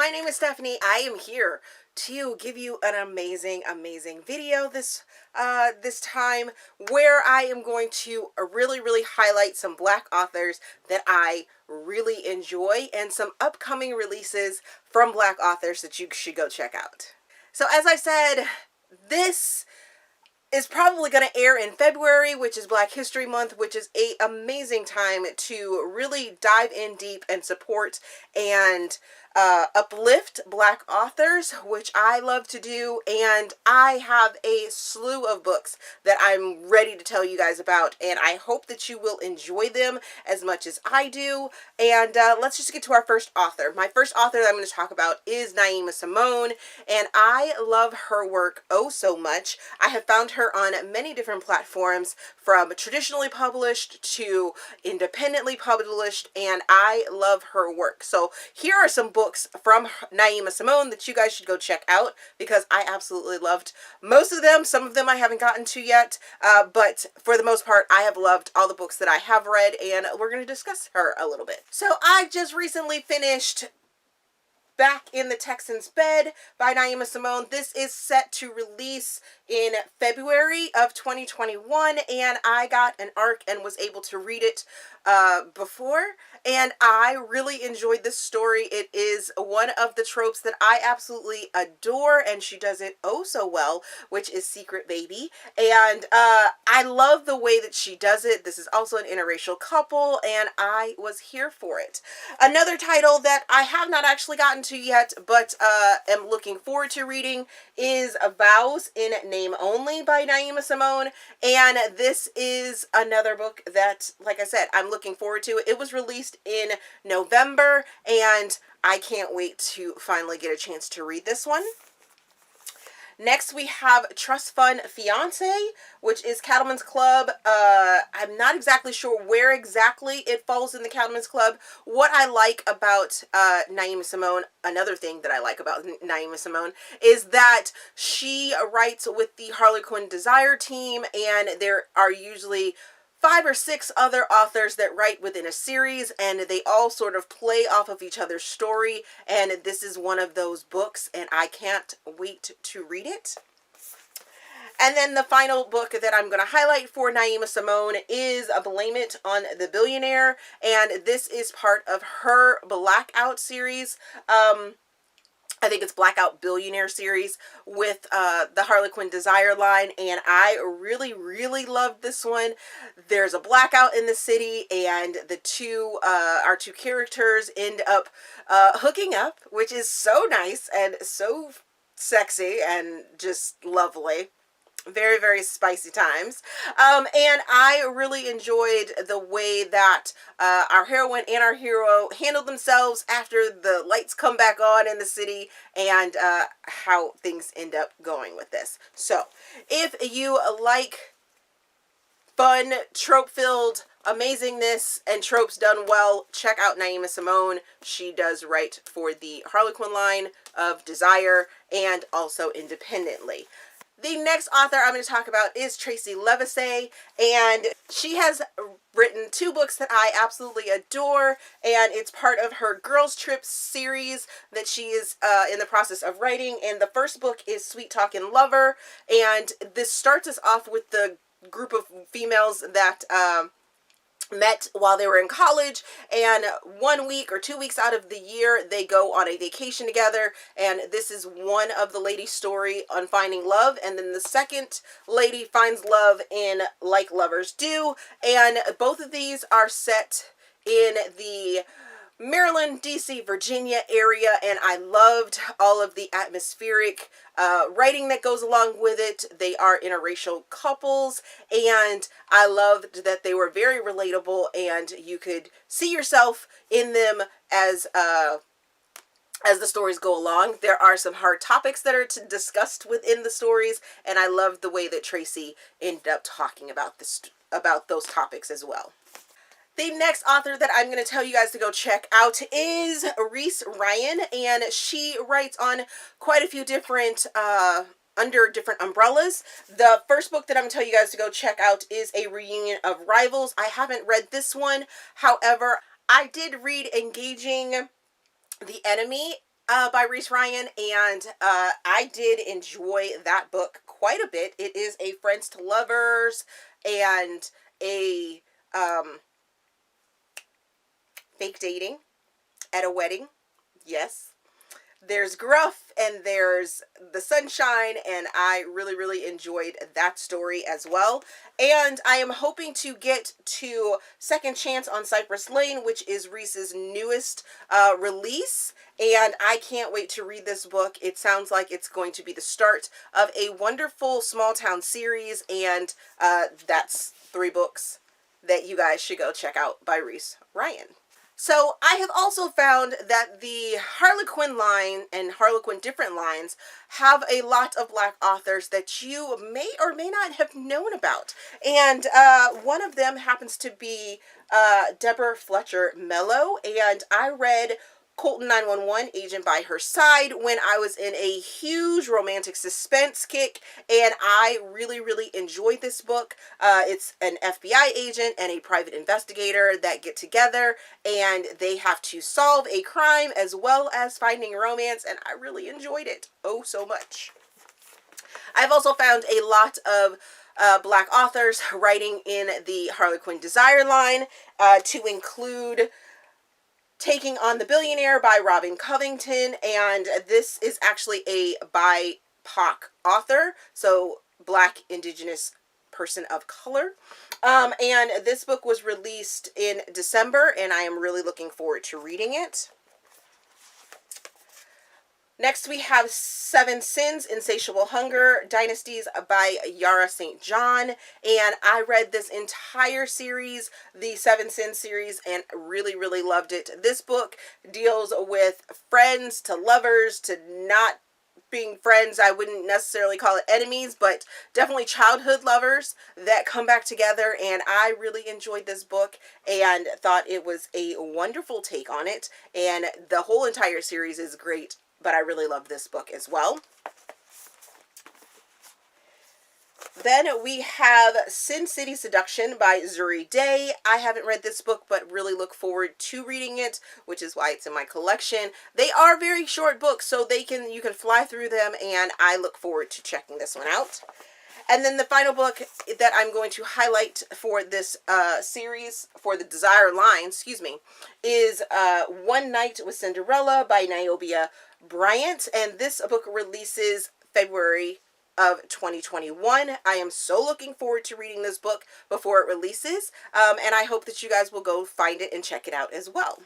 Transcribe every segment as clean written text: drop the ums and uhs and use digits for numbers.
my name is Stephanie. I am here to give you an amazing video this time, where I am going to really highlight some Black authors that I really enjoy and some upcoming releases from Black authors that you should go check out. So as I said, this is probably going to air in February, which is Black History Month, which is an amazing time to really dive in deep and support and uplift Black authors, which I love to do. And I have a slew of books that I'm ready to tell you guys about, and I hope that you will enjoy them as much as I do. And let's just get to our first author. My first author that I'm going to talk about is Naima Simone, and I love her work oh so much. I have found her on many different platforms, from traditionally published to independently published, and I love her work. So here are some books from Naima Simone that you guys should go check out, because I absolutely loved most of them. Some of them I haven't gotten to yet, but for the most part, I have loved all the books that I have read, and we're going to discuss her a little bit. So I just recently finished Back in the Texan's Bed by Naima Simone. This is set to release in February of 2021, and I got an ARC and was able to read it before, and I really enjoyed this story. It is one of the tropes that I absolutely adore, and she does it oh so well, which is secret baby, and I love the way that she does it. This is also an interracial couple, and I was here for it. Another title that I have not actually gotten to yet, but am looking forward to reading, is Vows in Name Only by Naima Simone, and this is another book that, like I said, I'm looking forward to. It was released in November, and I can't wait to finally get a chance to read this one. Next, we have Trust Fund Fiance, which is Cattleman's Club. I'm not exactly sure where exactly it falls in the Cattleman's Club. What I like about Naima Simone, another thing that I like about Naima Simone, is that she writes with the Harlequin Desire team, and there are usually 5 or 6 other authors that write within a series, and they all sort of play off of each other's story, and this is one of those books, and I can't wait to read it. And then the final book that I'm going to highlight for Naima Simone is Blame It on the Billionaire, and this is part of her Blackout series. I think it's Blackout Billionaire series with the Harlequin Desire line, and I really love this one. There's a blackout in the city, and the our two characters end up hooking up, which is so nice and so sexy and just lovely. Very spicy times, and I really enjoyed the way that our heroine and our hero handled themselves after the lights come back on in the city, and how things end up going with this. So if you like fun, trope-filled amazingness and tropes done well, check out Naima Simone. She does write for the Harlequin line of Desire and also independently. The next author I'm going to talk about is Tracey Livesay, and she has written 2 books that I absolutely adore, and it's part of her Girls Trip series that she is in the process of writing. And the first book is Sweet Talkin' Lover, and this starts us off with the group of females that met while they were in college, and 1 week or 2 weeks out of the year they go on a vacation together, and this is one of the ladies' story on finding love, and then the second lady finds love in Like Lovers Do, and both of these are set in the Maryland, DC, Virginia area, and I loved all of the atmospheric writing that goes along with it. They are interracial couples, and I loved that they were very relatable, and you could see yourself in them as the stories go along. There are some hard topics that are discussed within the stories, and I love the way that Tracey ended up talking about those topics as well. The next author that I'm going to tell you guys to go check out is Reese Ryan, and she writes on quite a few different under different umbrellas. The first book that I'm going to tell you guys to go check out is A Reunion of Rivals. I haven't read this one. However, I did read Engaging the Enemy by Reese Ryan, and I did enjoy that book quite a bit. It is a friends to lovers and a fake dating at a wedding. Yes. There's Gruff and there's the Sunshine, and I really, really enjoyed that story as well. And I am hoping to get to Second Chance on Cypress Lane, which is Reese's newest release. And I can't wait to read this book. It sounds like it's going to be the start of a wonderful small town series, and that's 3 books that you guys should go check out by Reese Ryan. So I have also found that the Harlequin line and Harlequin different lines have a lot of Black authors that you may or may not have known about. And one of them happens to be Deborah Fletcher Mello. And I read Colton 911, Agent by Her Side, when I was in a huge romantic suspense kick, and I really, really enjoyed this book. It's an FBI agent and a private investigator that get together, and they have to solve a crime as well as finding romance, and I really enjoyed it oh so much. I've also found a lot of Black authors writing in the Harlequin Desire line, to include Taking on the Billionaire by Robin Covington, and this is actually a BIPOC author, so Black, Indigenous person of color. And this book was released in December, and I am really looking forward to reading it. Next, we have Seven Sins, Insatiable Hunger, Dynasties by Yara St. John. And I read this entire series, the Seven Sins series, and really, really loved it. This book deals with friends to lovers to not being friends. I wouldn't necessarily call it enemies, but definitely childhood lovers that come back together. And I really enjoyed this book and thought it was a wonderful take on it. And the whole entire series is great, but I really love this book as well. Then we have Sin City Seduction by Zuri Day. I haven't read this book, but really look forward to reading it, which is why it's in my collection. They are very short books, so you can fly through them, and I look forward to checking this one out. And then the final book that I'm going to highlight for this series, for the Desire line, is One Night with Cinderella by Niobia Bryant. And this book releases February of 2021. I am so looking forward to reading this book before it releases. And I hope that you guys will go find it and check it out as well.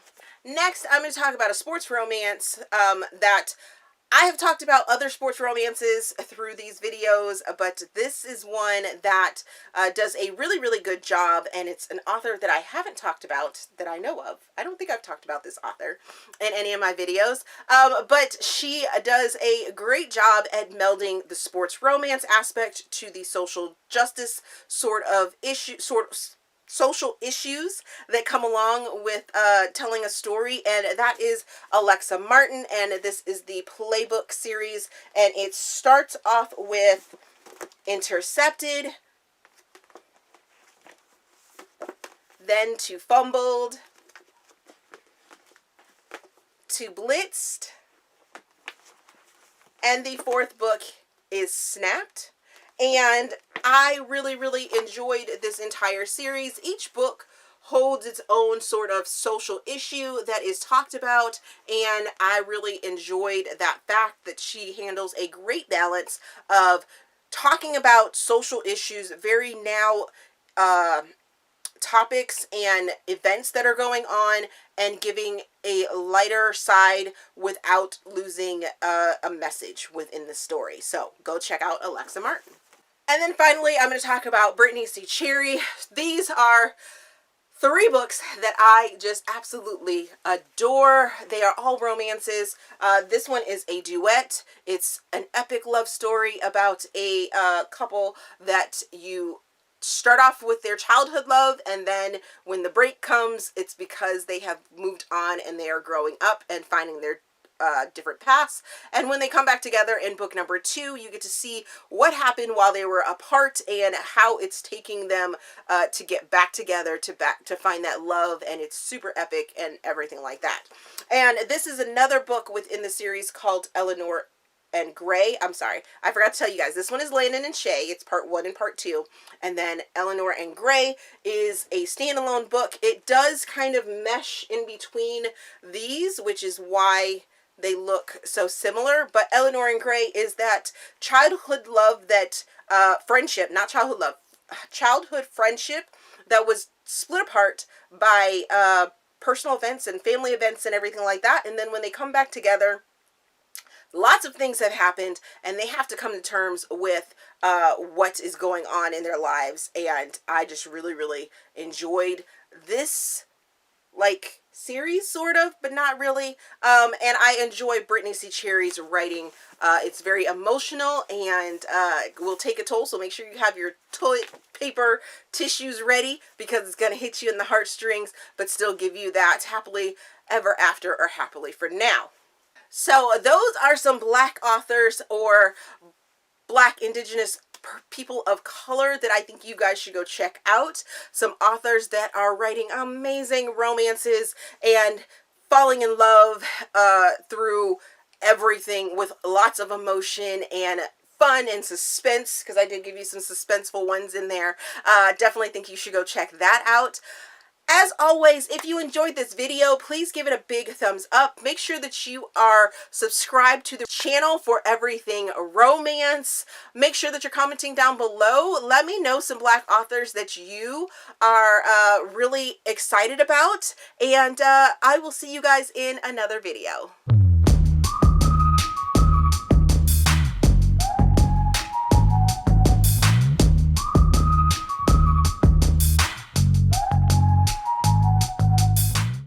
Next, I'm going to talk about a sports romance that I have talked about other sports romances through these videos, but this is one that does a really, really good job, and it's an author that I haven't talked about that I know of. I don't think I've talked about this author in any of my videos, but she does a great job at melding the sports romance aspect to the social justice social issues that come along with telling a story, and that is Alexa Martin, and this is the Playbook series, and it starts off with Intercepted, then to Fumbled, to Blitzed, and the 4th book is Snapped. And I really, really enjoyed this entire series. Each book holds its own sort of social issue that is talked about, and I really enjoyed that fact that she handles a great balance of talking about social issues, very now topics and events that are going on, and giving a lighter side without losing a message within the story. So go check out Alexa Martin. And then finally, I'm going to talk about Brittany C. Cherry. These are 3 books that I just absolutely adore. They are all romances. This one is a duet. It's an epic love story about a couple that you start off with their childhood love, and then when the break comes, it's because they have moved on and they are growing up and finding their different paths. And when they come back together in book number 2, you get to see what happened while they were apart and how it's taking them to get back together, to find that love, and it's super epic and everything like that. And this is another book within the series called Eleanor and Gray. I'm sorry, I forgot to tell you guys, this one is Landon and Shay. It's part 1 and part 2. And then Eleanor and Gray is a standalone book. It does kind of mesh in between these, which is why they look so similar. But Eleanor and Gray is that childhood love, that friendship, not childhood love, childhood friendship that was split apart by personal events and family events and everything like that. And then when they come back together, lots of things have happened, and they have to come to terms with what is going on in their lives. And I just really, really enjoyed this, like, series, sort of, but not really. And I enjoy Brittany C. Cherry's writing. It's very emotional and will take a toll, so make sure you have your toilet paper, tissues ready, because it's going to hit you in the heartstrings, but still give you that happily ever after, or happily for now. So those are some Black authors or Black Indigenous people of color that I think you guys should go check out. Some authors that are writing amazing romances and falling in love through everything, with lots of emotion and fun and suspense, because I did give you some suspenseful ones in there. Definitely think you should go check that out. As always, if you enjoyed this video, please give it a big thumbs up. Make sure that you are subscribed to the channel for everything romance. Make sure that you're commenting down below. Let me know some Black authors that you are really excited about. And I will see you guys in another video.